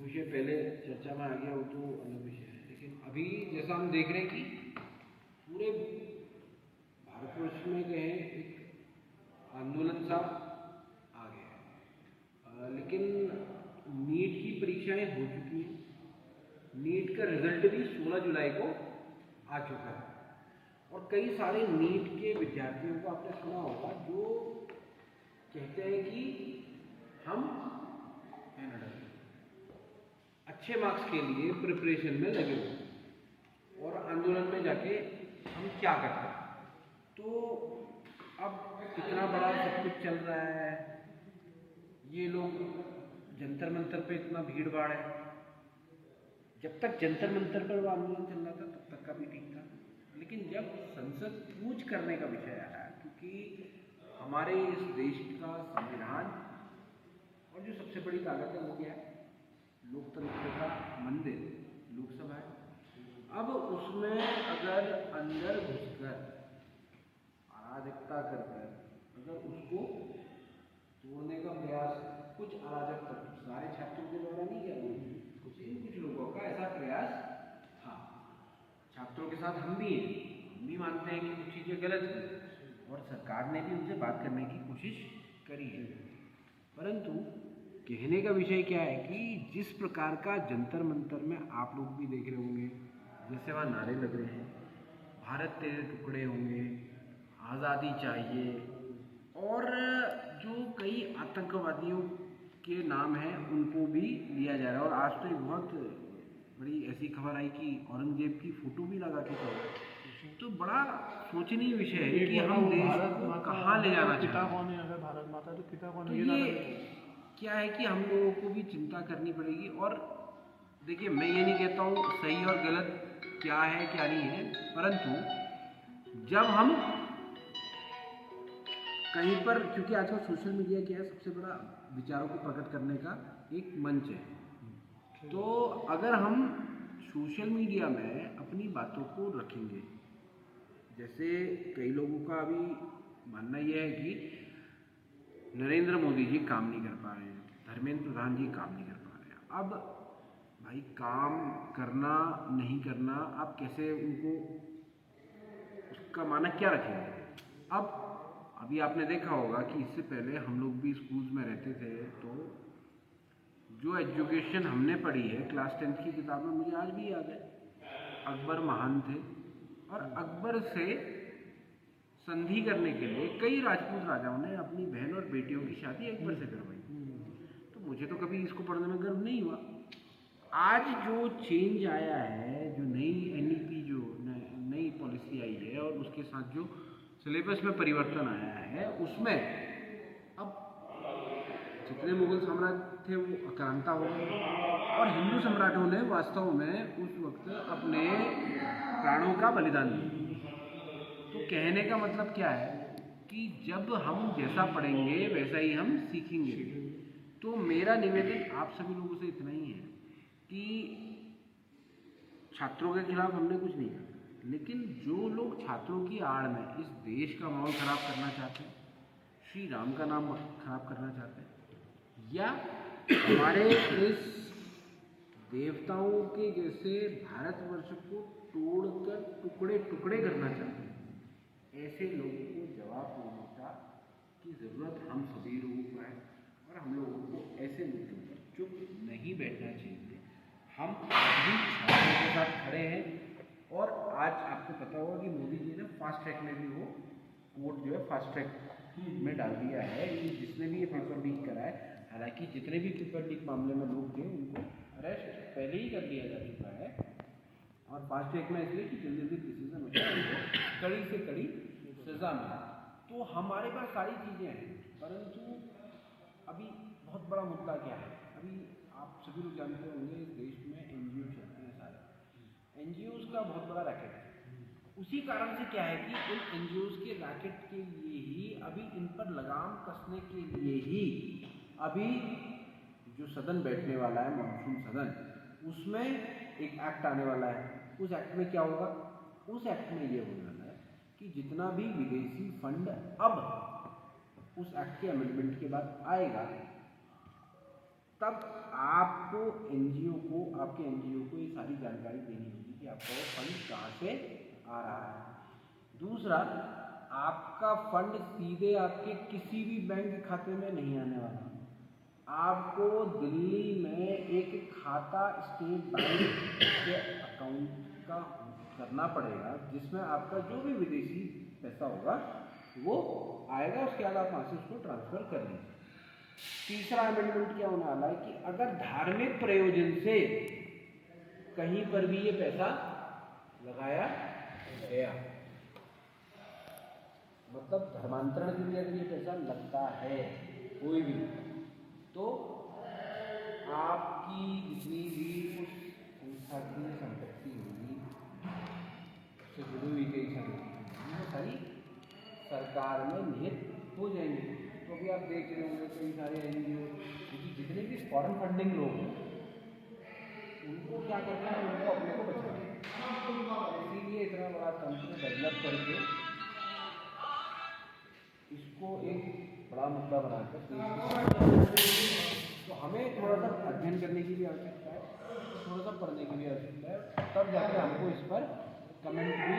विषय पहले चर्चा में आ गया वो तो अलग विषय है, लेकिन अभी जैसा हम देख रहे हैं कि पूरे भारतवर्ष में कहें एक आंदोलन सा आ गया है। लेकिन नीट की परीक्षाएं हो चुकी हैं, नीट का रिजल्ट भी 16 जुलाई को आ चुका है और कई सारे नीट के विद्यार्थियों को आपने सुना होगा जो कहते हैं कि हम अच्छे मार्क्स के लिए प्रिपरेशन में लगे हुए और आंदोलन में जाके हम क्या करते हैं। तो अब इतना बड़ा सब कुछ चल रहा है, ये लोग जंतर मंतर पे इतना भीड़ भाड़ है। जब तक जंतर मंतर पर वो आंदोलन चल रहा था तब तक का भी ठीक था, लेकिन जब संसद कूच करने का विषय आया, क्योंकि हमारे इस देश का संविधान और जो सबसे बड़ी ताकत है वो क्या है, लोकतंत्र का मंदिर लोकसभा है। अब उसमें अगर अंदर घुसकर अराजकता कर अगर उसको तोड़ने का प्रयास, कुछ अराजक तत्व, सारे छात्रों के द्वारा नहीं किया, कुछ लोगों का ऐसा प्रयास, हाँ छात्रों के साथ हम भी हैं, हम भी मानते हैं कि कुछ चीज़ें गलत हैं और सरकार ने भी उनसे बात करने की कोशिश करी है। परंतु कहने का विषय क्या है कि जिस प्रकार का जंतर मंतर में आप लोग भी देख रहे होंगे, जैसे वहाँ नारे लग रहे हैं, भारत तेरे टुकड़े होंगे, आज़ादी चाहिए, और जो कई आतंकवादियों के नाम हैं उनको भी लिया जा रहा है। और आज तो एक बहुत बड़ी ऐसी खबर आई कि औरंगजेब की फोटो भी लगा के चल, तो बड़ा सोचनीय विषय है कि हम देश को कहाँ ले जाना चाहते हैं। कौन है? अगर भारत माता तो पिता कौन? तो ये क्या है कि हम लोगों को भी चिंता करनी पड़ेगी। और देखिए, मैं ये नहीं कहता हूँ सही और गलत क्या है क्या नहीं है, परंतु जब हम कहीं पर, क्योंकि आजकल सोशल मीडिया क्या है, सबसे बड़ा विचारों को प्रकट करने का एक मंच है, तो अगर हम सोशल मीडिया में अपनी बातों को रखेंगे, जैसे कई लोगों का अभी मानना यह है कि नरेंद्र मोदी जी काम नहीं कर पा रहे हैं, धर्मेंद्र प्रधान जी काम नहीं कर पा रहे हैं। अब भाई काम करना नहीं करना, आप कैसे उनको उसका मानक क्या रखेंगे? अब अभी आपने देखा होगा कि इससे पहले हम लोग भी स्कूल्स में रहते थे, तो जो एजुकेशन हमने पढ़ी है क्लास 10th की किताब में, मुझे आज भी याद है, अकबर महान थे और अकबर से संधि करने के लिए कई राजपूत राजाओं ने अपनी बहन और बेटियों की शादी अकबर से करवाई। तो मुझे तो कभी इसको पढ़ने में गर्व नहीं हुआ। आज जो चेंज आया है, जो नई NEP, जो नई पॉलिसी आई है और उसके साथ जो सिलेबस में परिवर्तन आया है, उसमें अब जितने मुगल सम्राट थे वो आक्रांता हो गए और हिंदू सम्राटों ने वास्तव में उस वक्त अपने प्राणों का बलिदान दिया। तो कहने का मतलब क्या है कि जब हम जैसा पढ़ेंगे वैसा ही हम सीखेंगे। तो मेरा निवेदन आप सभी लोगों से इतना ही है कि छात्रों के खिलाफ हमने कुछ नहीं कहा, लेकिन जो लोग छात्रों की आड़ में इस देश का माहौल खराब करना चाहते हैं, श्री राम का नाम खराब करना चाहते हैं, या हमारे इस देवताओं के जैसे भारतवर्ष को तोड़कर टुकड़े टुकड़े करना चाहते हैं, ऐसे लोगों को जवाब देने की ज़रूरत हम सभी लोगों को है। और हम लोगों को ऐसे मुद्दों पर चुप नहीं बैठना चाहिए। हम अभी छात्रों के साथ खड़े हैं और आज आपको पता होगा कि मोदी जी ने फास्ट ट्रैक में भी वो कोर्ट जो है फास्ट ट्रैक में डाल दिया है कि जिसने भी ये पेपर लीक करा है, हालांकि जितने भी पेपर लीक मामले में लोग थे उनको अरेस्ट पहले ही कर दिया जा चुका है और फास्ट ट्रैक में इसलिए कि जल्दी जल्दी डिसीजन होता है, उनको कड़ी से कड़ी सजा मिला। तो हमारे पास सारी चीज़ें हैं, परंतु अभी बहुत बड़ा मुद्दा क्या है, अभी आप सभी लोग जानते होंगे इस देश में NGO चलते हैं, सारे NGOs का बहुत बड़ा रैकेट है। उसी कारण से क्या है कि इन NGOs के रैकेट के लिए ही अभी इन पर लगाम कसने के लिए ही अभी जो सदन बैठने वाला है, मानसून सदन, उसमें एक एक्ट आने वाला है। उस एक्ट में क्या होगा? उस एक्ट में ये होने वाला है कि जितना भी विदेशी फंड अब उस एक्ट के अमेंडमेंट के बाद आएगा, तब आपको एनजीओ को, आपके एनजीओ को ये सारी जानकारी देनी होगी कि आपका वो फंड कहाँ से आ रहा है। दूसरा, आपका फंड सीधे आपके किसी भी बैंक खाते में नहीं आने वाला। आपको दिल्ली में एक खाता स्टेट बैंक के अकाउंट का करना पड़ेगा, जिसमें आपका जो भी विदेशी पैसा होगा वो आएगा, उसके बाद आप वहाँ से उसको ट्रांसफ़र कर लीजिए। तीसरा अमेंडमेंट क्या होने वाला है कि अगर धार्मिक प्रयोजन से कहीं पर भी ये पैसा लगाया गया, मतलब धर्मांतरण के लिए अगर ये पैसा लगता है कोई भी, तो आपकी जितनी भी उस संस्था की संपत्ति होगी, उससे जुड़ी हुई कई संपत्ति वो सारी सरकार में निहित हो जाएंगे। तो अभी आप देख रहे होंगे कई सारे एनजीओ, क्योंकि जितने भी फॉरेन फंडिंग लोग हैं उनको क्या करना है, उनको अपने को बचाना है। इसीलिए इतना बड़ा तंत्र डेवलप करके इसको एक बड़ा मुद्दा बनाकर तो हमें थोड़ा सा अध्ययन करने की भी आवश्यकता है, थोड़ा सा पढ़ने की भी आवश्यकता है, तब जाकर हमको इस पर कमेंट भी